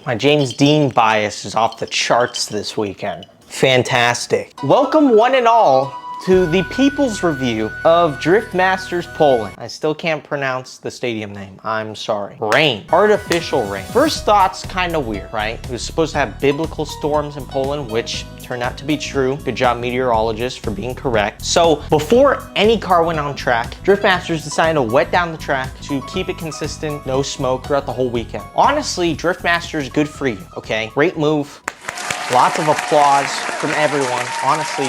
My James Dean bias is off the charts this weekend. Fantastic. Welcome one and all to the People's Review of Drift Masters Poland. I still can't pronounce the stadium name. I'm sorry. Rain. Artificial rain. First thoughts, kind of weird, right? It was supposed to have biblical storms in Poland, which turned out to be true. Good job, meteorologists, for being correct. So before any car went on track, Drift Masters decided to wet down the track to keep it consistent, no smoke throughout the whole weekend. Honestly, Drift Masters, good for you, okay? Great move. Lots of applause from everyone. Honestly,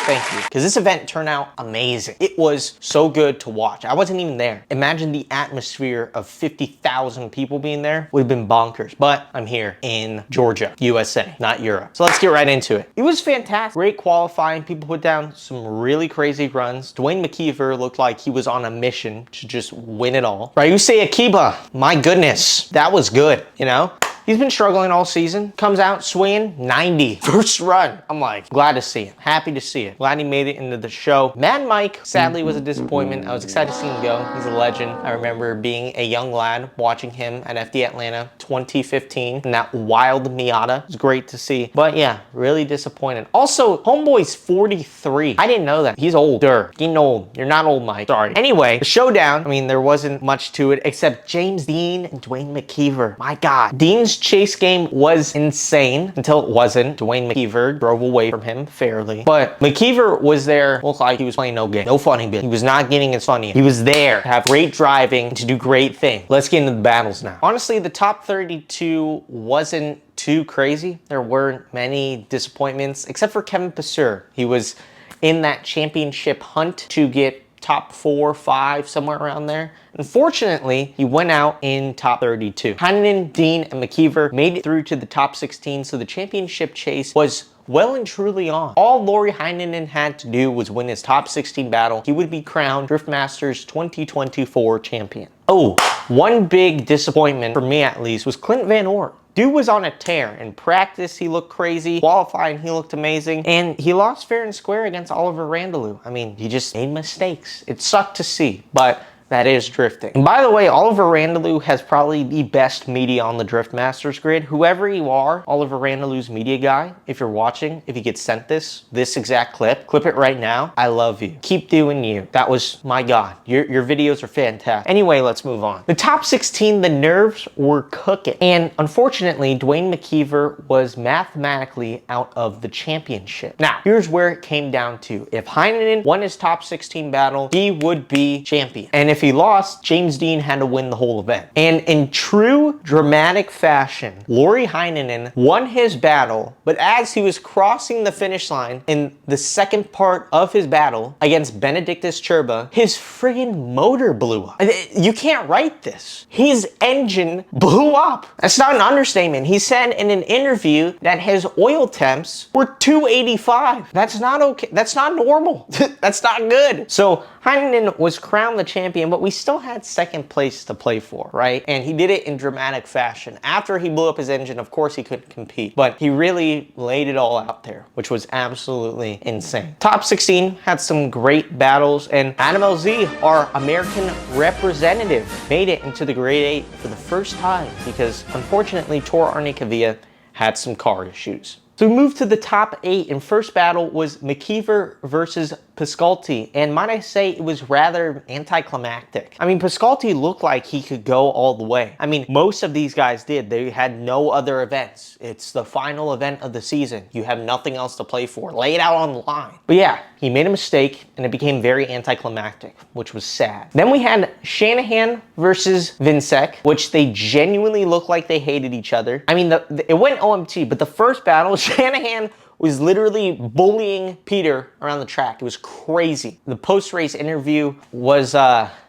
thank you. Because this event turned out amazing. It was so good to watch. I wasn't even there. Imagine the atmosphere of 50,000 people being there. Would have been bonkers. But I'm here in Georgia, USA, not Europe. So let's get right into it. It was fantastic. Great qualifying. People put down some really crazy runs. Dwayne McKeever looked like he was on a mission to just win it all. Ryusei Akiba, my goodness, that was good, you know? He's been struggling all season. Comes out swinging 90 first run. I'm like, glad to see it. Happy to see it. Glad he made it into the show. Mad Mike sadly was a disappointment. I was excited to see him go. He's a legend. I remember being a young lad watching him at FD Atlanta 2015 and that wild Miata. It was great to see. But yeah, really disappointed. Also, Homeboy's 43. I didn't know that. He's older. Getting old. You're not old, Mike. Sorry. Anyway, the showdown, I mean, there wasn't much to it except James Dean and Dwayne McKeever. My God. Dean's chase game was insane until it wasn't. Dwayne McKeever drove away from him fairly. But McKeever was there, looked like he was playing no game. No funny bit. He was not getting his funny. He was there to have great driving, to do great things. Let's get into the battles now. Honestly, the top 32 wasn't too crazy. There weren't many disappointments, except for Kevin Passeur. He was in that championship hunt to get top 4, 5, somewhere around there. Unfortunately, he went out in top 32. Heinonen, Dean, and McKeever made it through to the top 16, so the championship chase was well and truly on. All Lauri Heinonen had to do was win his top 16 battle. He would be crowned Drift Masters 2024 champion. Oh, one big disappointment, for me at least, was Clint Van Oort. Dude was on a tear. In practice, he looked crazy. Qualifying, he looked amazing. And he lost fair and square against Oliver Randalou. I mean, he just made mistakes. It sucked to see, but that is drifting. And by the way, Oliver Randalou has probably the best media on the Drift Masters grid. Whoever you are, Oliver Randalou's media guy, if you're watching, if you get sent this exact clip it right now. I love you. Keep doing you. That was, my God, your videos are fantastic. Anyway, let's move on. The top 16, the nerves were cooking. And unfortunately, Dwayne McKeever was mathematically out of the championship. Now, here's where it came down to. If Heinonen won his top 16 battle, he would be champion. And if he lost, James Dean had to win the whole event. And in true dramatic fashion, Lauri Heinonen won his battle, but as he was crossing the finish line in the second part of his battle against Benedictus Cherba, his friggin' motor blew up. You can't write this. His engine blew up. That's not an understatement. He said in an interview that his oil temps were 285. That's not okay. That's not normal. That's not good. So Heinonen was crowned the champion, but we still had second place to play for, right? And he did it in dramatic fashion. After he blew up his engine, of course he couldn't compete, but he really laid it all out there, which was absolutely insane. Top 16 had some great battles, and Adam LZ, our American representative, made it into the grade 8 for the first time because unfortunately Tor Arne Kavia had some car issues. So we moved to the top 8, and first battle was McKeever versus Piscalti, and might I say it was rather anticlimactic. I mean, Piscalti looked like he could go all the way. I mean, most of these guys did. They had no other events. It's the final event of the season. You have nothing else to play for. Lay it out on the line. But yeah, he made a mistake, and it became very anticlimactic, which was sad. Then we had Shanahan versus Vinsec, which they genuinely looked like they hated each other. I mean, it went OMT, but the first battle, Shanahan was literally bullying Peter around the track. It was crazy. The post-race interview was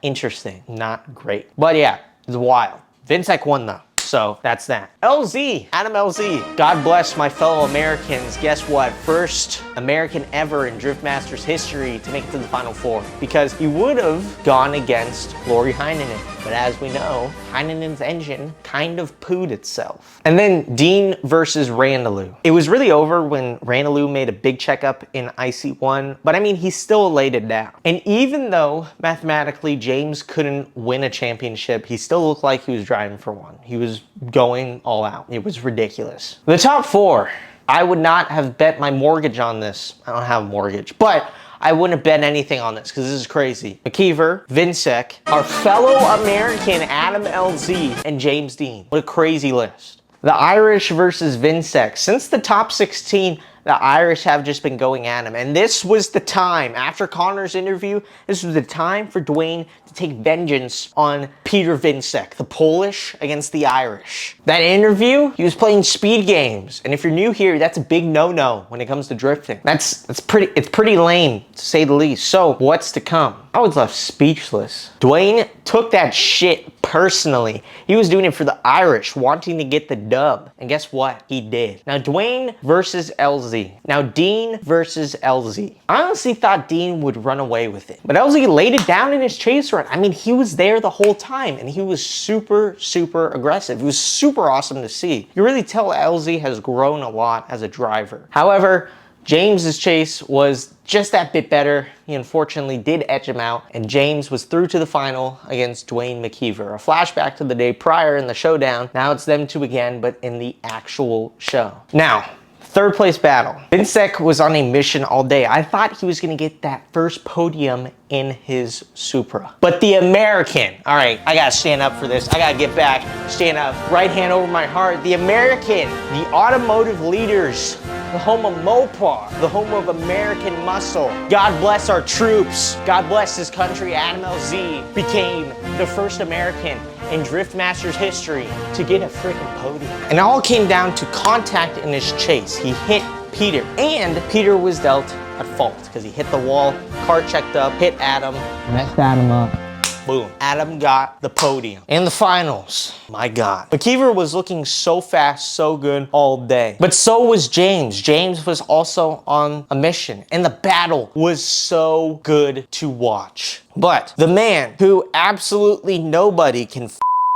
interesting, not great. But yeah, it was wild. Vinsec won though. So that's that. LZ, Adam LZ. God bless my fellow Americans. Guess what? First American ever in Drift Masters history to make it to the Final Four, because he would have gone against Lauri Heinonen. But as we know, Heinenen's engine kind of pooed itself. And then Dean versus Randalou. It was really over when Randalou made a big checkup in IC1, but I mean, he still laid it down. And even though mathematically James couldn't win a championship, he still looked like he was driving for one. He was going all out. It was ridiculous. The top 4, I would not have bet my mortgage on this. I don't have a mortgage, but I wouldn't have bet anything on this because this is crazy. McKeever, Vinsec, our fellow American Adam LZ, and James Dean. What a crazy list. The Irish versus Vinsec. Since the top 16, the Irish have just been going at him. And this was the time, after Conor's interview, this was the time for Dwayne to take vengeance on Peter Vinsec, the Polish against the Irish. That interview, he was playing speed games. And if you're new here, that's a big no-no when it comes to drifting. It's pretty lame, to say the least. So, what's to come? I was left speechless. Dwayne took that shit personally. He was doing it for the Irish, wanting to get the dub. And guess what? He did. Now, Dwayne versus LZ. Now, Dean versus LZ. I honestly thought Dean would run away with it. But LZ laid it down in his chase run. I mean, he was there the whole time, and he was super, super aggressive. It was super awesome to see. You really tell LZ has grown a lot as a driver. However, James's chase was just that bit better. He unfortunately did edge him out, and James was through to the final against Dwayne McKeever. A flashback to the day prior in the showdown. Now it's them two again, but in the actual show. Now, third place battle. Vinsec was on a mission all day. I thought he was gonna get that first podium in his Supra. But the American, all right, I gotta stand up for this. I gotta get back, stand up, right hand over my heart. The American, the automotive leaders, the home of Mopar, the home of American muscle. God bless our troops. God bless this country. Adam LZ became the first American in Drift Masters history to get a freaking podium. And it all came down to contact in his chase. He hit Peter, and Peter was dealt at fault because he hit the wall, car checked up, hit Adam, messed Adam up. Boom. Adam got the podium. In the finals, my God. McKeever was looking so fast, so good all day. But so was James. James was also on a mission, and the battle was so good to watch. But the man who absolutely nobody can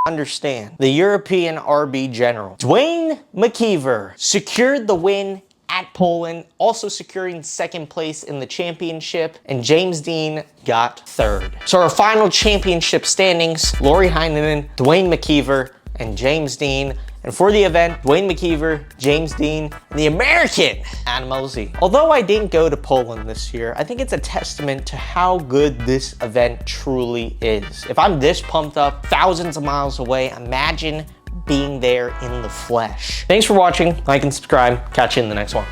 understand, the European RB General, Dwayne McKeever, secured the win at Poland, also securing second place in the championship, and James Dean got third. So our final championship standings, Laurie Heinonen, Dwayne McKeever, and James Dean. And for the event, Dwayne McKeever, James Dean, and the American Adam LZ. Although I didn't go to Poland this year, I think it's a testament to how good this event truly is. If I'm this pumped up, thousands of miles away, imagine being there in the flesh. Thanks for watching. Like and subscribe. Catch you in the next one.